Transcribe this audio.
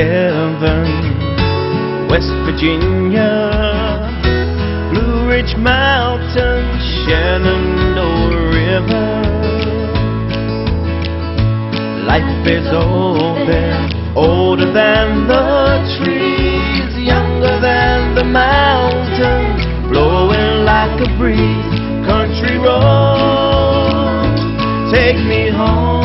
heaven, West Virginia, Blue Ridge Mountains, Shenandoah River. Life is open, older than the trees, younger than the mountains, blowing like a breeze. Country roads, take me home.